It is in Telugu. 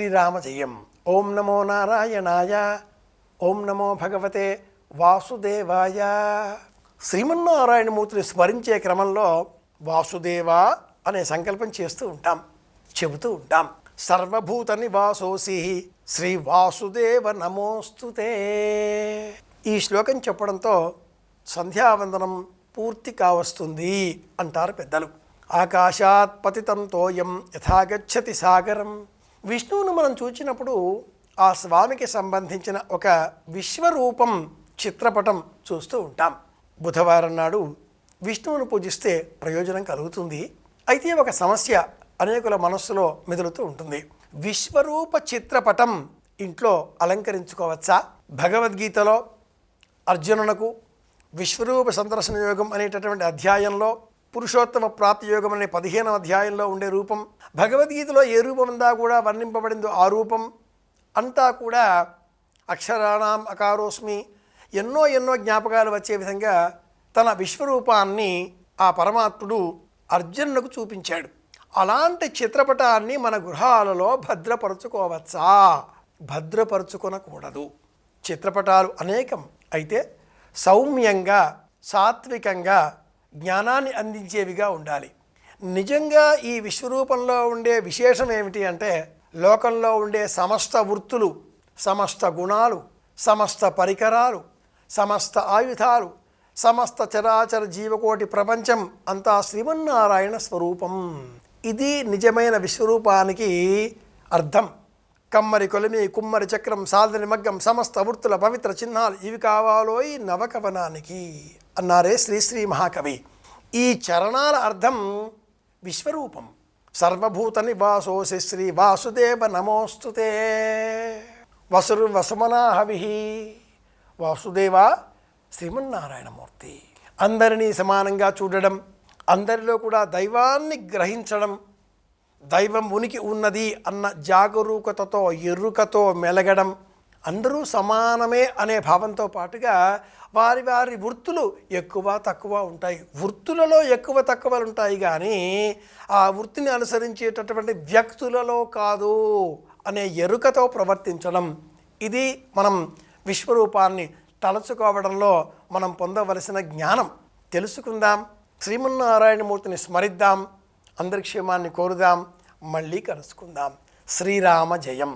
శ్రీరామ జయం. ఓం నమో నారాయణాయ. ఓం నమో భగవతే వాసుదేవాయ. శ్రీమన్నారాయణమూర్తిని స్మరించే క్రమంలో వాసుదేవ అనే సంకల్పం చేస్తూ ఉంటాం, చెబుతూ ఉంటాం. సర్వభూత నివాసోసి శ్రీ వాసుదేవ నమోస్తుతే. ఈ శ్లోకం చెప్పడంతో సంధ్యావందనం పూర్తి కావస్తుంది అంటారు పెద్దలు. ఆకాశాత్ పతితం తోయం యథాగచ్చతి సాగరం. విష్ణువును మనం చూచినప్పుడు ఆ స్వామికి సంబంధించిన ఒక విశ్వరూపం చిత్రపటం చూస్తూ ఉంటాం. బుధవారం నాడు విష్ణువును పూజిస్తే ప్రయోజనం కలుగుతుంది. అయితే ఒక సమస్య అనేకుల మనస్సులో మెదులుతూ ఉంటుంది. విశ్వరూప చిత్రపటం ఇంట్లో అలంకరించుకోవచ్చా? భగవద్గీతలో అర్జునునకు విశ్వరూప సందర్శన యోగం అనేటటువంటి అధ్యాయంలో పురుషోత్తమ ప్రాప్తి యోగం అనే 15వ అధ్యాయంలో ఉండే రూపం, భగవద్గీతలో ఏ రూపం అంతా కూడా వర్ణింపబడిందో ఆ రూపం అంతా కూడా అక్షరాణం అకారోస్మి ఎన్నో జ్ఞాపకాలు వచ్చే విధంగా తన విశ్వరూపాన్ని ఆ పరమాత్ముడు అర్జునునకు చూపించాడు. అలాంటి చిత్రపటాన్ని మన గృహాలలో భద్రపరుచుకోవచ్చా? భద్రపరుచుకొనకూడదు. చిత్రపటాలు అనేకం, అయితే సౌమ్యంగా సాత్వికంగా జ్ఞానాన్ని అందించేవిగా ఉండాలి. నిజంగా ఈ విశ్వరూపంలో ఉండే విశేషం ఏమిటి అంటే, లోకంలో ఉండే సమస్త వృత్తులు, సమస్త గుణాలు, సమస్త పరికరాలు, సమస్త ఆయుధాలు, సమస్త చరాచర జీవకోటి ప్రపంచం అంతా శ్రీమన్నారాయణ స్వరూపం. ఇది నిజమైన విశ్వరూపానికి అర్థం. కమ్మరి కొలిమి కుమ్మరి చక్రం సాధని మగ్గం సమస్త వృత్తుల పవిత్ర చిహ్నాలు ఇవి కావాలోయి నవకవనానికి అన్నారే శ్రీ మహాకవి. ఈ చరణాల అర్థం విశ్వరూపం. సర్వభూత నివాసోసి శ్రీ వాసుదేవ నమోస్తుతే. వసుమనాహవి వాసుదేవ శ్రీమన్నారాయణమూర్తి. అందరినీ సమానంగా చూడడం, అందరిలో కూడా దైవాన్ని గ్రహించడం, దైవం ఉనికి ఉన్నది అన్న జాగరూకతతో ఎరుకతో మెలగడం, అందరూ సమానమే అనే భావంతో పాటుగా వారి వారి వృత్తులు ఎక్కువ తక్కువ ఉంటాయి. వృత్తులలో ఎక్కువ తక్కువలు ఉంటాయి కానీ ఆ వృత్తిని అనుసరించేటటువంటి వ్యక్తులలో కాదు అనే ఎరుకతో ప్రవర్తించడం. ఇది మనం విశ్వరూపాన్ని తలచుకోవడంలో మనం పొందవలసిన జ్ఞానం. తెలుసుకుందాం, శ్రీమన్నారాయణమూర్తిని స్మరిద్దాం, అందరి క్షేమాన్ని కోరుదాం. మళ్ళీ కలుసుకుందాం. శ్రీరామ జయం.